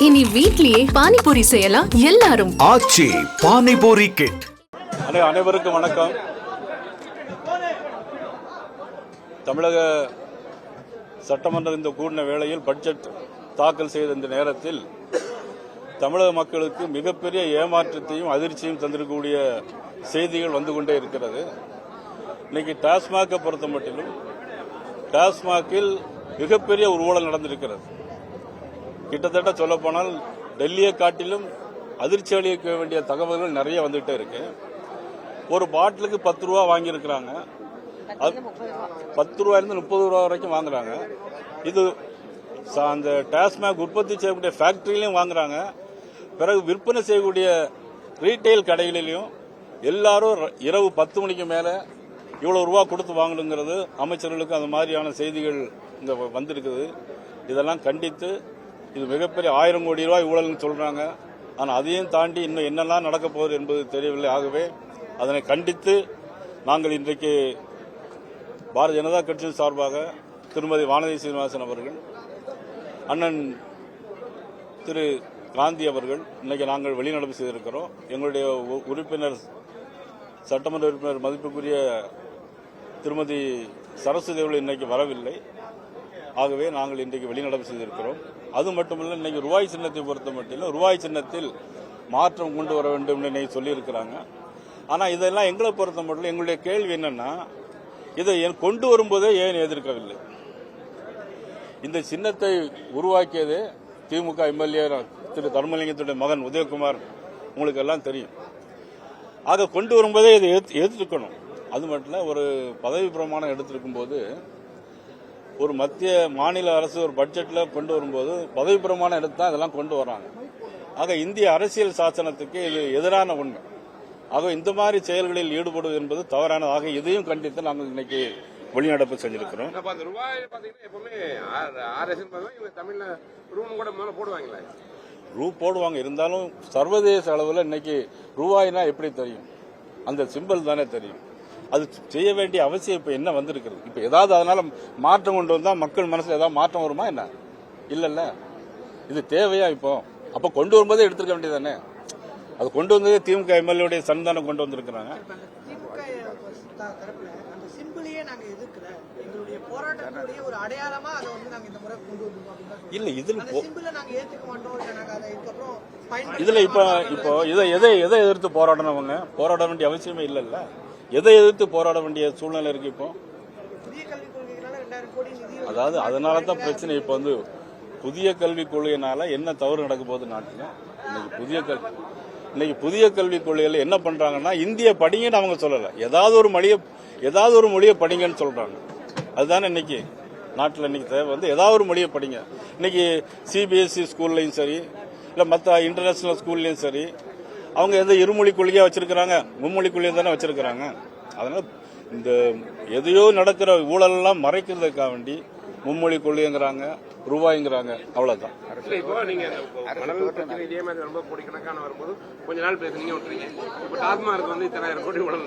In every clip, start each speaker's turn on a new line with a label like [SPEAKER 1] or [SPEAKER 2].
[SPEAKER 1] இனி வீட்லயே பானிபூரி செய்யலாம் எல்லாரும்.
[SPEAKER 2] ஆச்சி பானிபூரி கிட்.
[SPEAKER 3] அனைவருக்கும் வணக்கம். தமிழக சட்டமன்ற இந்த கூடின வேளையில் பட்ஜெட் தாக்கல் செய்த இந்த நேரத்தில் தமிழக மக்களுக்கு மிகப்பெரிய ஏமாற்றத்தையும் அதிர்ச்சியும் தந்திருக்கக்கூடிய செய்திகள் வந்து கொண்டே இருக்கிறது. இன்னைக்கு டாஸ்மாகை பொறுத்த மட்டிலும் டாஸ்மாகில் மிகப்பெரிய ஒரு ஊழல் நடந்திருக்கிறது. கிட்டத்தட்ட சொல்லப்போனால் டெல்லியை காட்டிலும் அதிர்ச்சி அளிக்க வேண்டிய தகவல்கள் நிறைய வந்துகிட்டே இருக்கு. ஒரு பாட்டிலுக்கு 10 ரூபா வாங்கியிருக்கிறாங்க, 10 ரூபாயிலிருந்து 30 ரூபா வரைக்கும் வாங்குறாங்க. இது அந்த டாஸ்மாக் உற்பத்தி செய்யக்கூடிய ஃபேக்டரியிலையும் வாங்குறாங்க, பிறகு விற்பனை செய்யக்கூடிய ரீட்டைல் கடைகளிலையும் எல்லாரும் இரவு 10 மணிக்கு மேலே இவ்வளவு ரூபா கொடுத்து வாங்கணுங்கிறது அமைச்சர்களுக்கு அந்த மாதிரியான செய்திகள் இங்க வந்திருக்குது. இதெல்லாம் கண்டித்து இது மிகப்பெரிய 1000 கோடி ரூபாய் ஊழல்னு சொல்றாங்க. ஆனால் அதையும் தாண்டி இன்னும் என்னெல்லாம் நடக்க போகுது என்பது தெரியவில்லை. ஆகவே அதனை கண்டித்து நாங்கள் இன்றைக்கு பாரதிய ஜனதா கட்சியின் சார்பாக திருமதி வானதி சீனிவாசன் அவர்கள், அண்ணன் திரு காந்தி அவர்கள் இன்னைக்கு நாங்கள் வெளிநடப்பு செய்திருக்கிறோம். எங்களுடைய உறுப்பினர் சட்டமன்ற உறுப்பினர் மதிப்புக்குரிய திருமதி சரஸ்வதி அவர்கள் இன்னைக்கு வரவில்லை. ஆகவே நாங்கள் இன்றைக்கு வெளிநடப்பு செய்திருக்கிறோம். அது மட்டுமல்ல, இன்னைக்கு ரூபாய் சின்னத்தை பொறுத்த மட்டிலும் ரூபாய் சின்னத்தில் மாற்றம் கொண்டு வர வேண்டும் என்று சொல்லியிருக்கிறாங்க. ஆனால் இதெல்லாம் எங்களை பொறுத்த மட்டும் எங்களுடைய கேள்வி என்னன்னா, இதை கொண்டு வரும்போதே ஏன் எதிர்க்கவில்லை? இந்த சின்னத்தை உருவாக்கியது திமுக எம்எல்ஏ திரு தர்மலிங்கத்துடைய மகன் உதயகுமார், உங்களுக்கு எல்லாம் தெரியும். ஆக கொண்டு வரும்போதே இதை எதிர்க்கணும். அது மட்டும் இல்ல, ஒரு பதவி பிரமாணம் எடுத்திருக்கும் போது ஒரு மத்திய மாநில அரசு ஒரு பட்ஜெட்ல கொண்டு வரும்போது பதவி பிரமாணம் எடுத்தா இதெல்லாம் கொண்டு வராங்க. ஆக இந்திய அரசியல் சாசனத்துக்கு இது எதிரான உண்மை. ஆக இந்த மாதிரி செயல்களில் ஈடுபடுவது என்பது தவறானதாக இதையும் கண்டித்து நாங்கள் இன்னைக்கு வெளிநடப்பு செஞ்சிருக்கிறோம். ரூ போடுவாங்க, இருந்தாலும் சர்வதேச அளவில் இன்னைக்கு ரூபாய்னா எப்படி தெரியும்? அந்த சிம்பிள் தானே தெரியும். அது செய்ய வேண்டிய அவசியம் இப்ப என்ன வந்திருக்கிறது? இப்ப ஏதாவது அதனால மாற்றம் கொண்டு வந்தா மக்கள் மனசுல ஏதாவது மாற்றம் வருமா என்ன? இல்லல்ல, இது தேவையா? இப்போ அப்ப கொண்டு வரும்போதே எடுத்துக்க வேண்டியதானே. அது கொண்டு வந்ததே திமுக எம்எல்ஏ சந்தானம் கொண்டு வந்திருக்கிறாங்க. இல்ல இதுல இப்போ எதை எதிர்த்து போராடணும்? போராட வேண்டிய அவசியமே இல்லல்ல. எதை எதிர்த்து போராட வேண்டிய சூழ்நிலை இருக்கு இப்போ? அதாவது அதனால தான் பிரச்சனை. இப்போ புதிய கல்விக் கொள்கையினால என்ன தவறு நடக்க போகுது நாட்டில்? இன்னைக்கு புதிய கல்விக் கொள்கையில என்ன பண்றாங்கன்னா, இந்திய படிங்கன்னு அவங்க சொல்லல, ஏதாவது ஒரு மொழியை படிங்கன்னு சொல்றாங்க. அதுதானே இன்னைக்கு நாட்டில் இன்னைக்கு தேவை. ஏதாவது ஒரு மொழியை படிங்க. இன்னைக்கு சிபிஎஸ்இ ஸ்கூல்லையும் சரி, இல்ல மற்ற இன்டர்நேஷனல் ஸ்கூல்லையும் சரி, அவங்க எந்த இருமொழி கொள்கையா வச்சிருக்கிறாங்க? மும்மொழி கொள்கையை தானே வச்சிருக்கிறாங்க. அதனால இந்த எதையோ நடக்கிற ஊழல் எல்லாம் மறைக்கிறதுக்காக வேண்டி மும்மொழி கொள்கைங்கிறாங்க, ரூபாய்ங்கிறாங்க, அவ்வளவுதான்.
[SPEAKER 4] இதே மாதிரி ரொம்ப கோடிக்கணக்கான வரும்போது கொஞ்ச நாள் பேசுறீங்க விட்டுறீங்க. இப்ப டாஸ்மாக் இத்தனை கோடி ஊழல்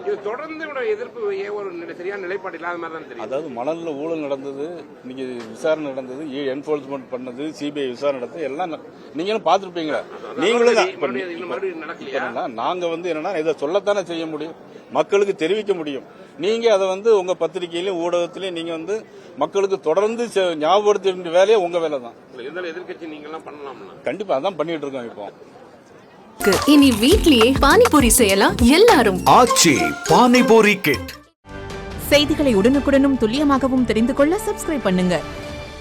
[SPEAKER 4] இது தொடர்ந்து எதிர்ப்பு ஒரு சரியான நிலைப்பாடு இல்லாத மாதிரி தான் தெரியும்.
[SPEAKER 3] அதாவது மணல்ல ஊழல் நடந்தது, இன்னைக்கு விசாரணை நடந்தது, என்போர்ஸ்மெண்ட் பண்ணது, சிபிஐ விசாரணை நடந்தது, எல்லாம் நீங்களும் பாத்துருப்பீங்களா? நீங்களும் நாங்க என்னன்னா இதை சொல்லத்தானே செய்ய முடியும், மக்களுக்கு தெரிவிக்க முடியும். நீங்க அதை உங்க பத்திரிகையிலும் ஊடகத்திலையும் நீங்க மக்களுக்கு தொடர்ந்து ஞாபகப்படுத்த வேண்டிய வேலையே உங்க வேலை தான்.
[SPEAKER 4] எதிர்கட்சி நீங்க எல்லாம் பண்ணலாம்.
[SPEAKER 3] கண்டிப்பா அதான் பண்ணிட்டு இருக்கோம். இப்போ
[SPEAKER 1] இனி வீட்லயே பானிபூரி செய்யலாம் எல்லாரும்.
[SPEAKER 2] ஆச்சி பானிபூரி கிட்.
[SPEAKER 5] செய்திகளை உடனுக்குடனும் துல்லியமாகவும் தெரிந்து கொள்ள சப்ஸ்கிரைப் பண்ணுங்க.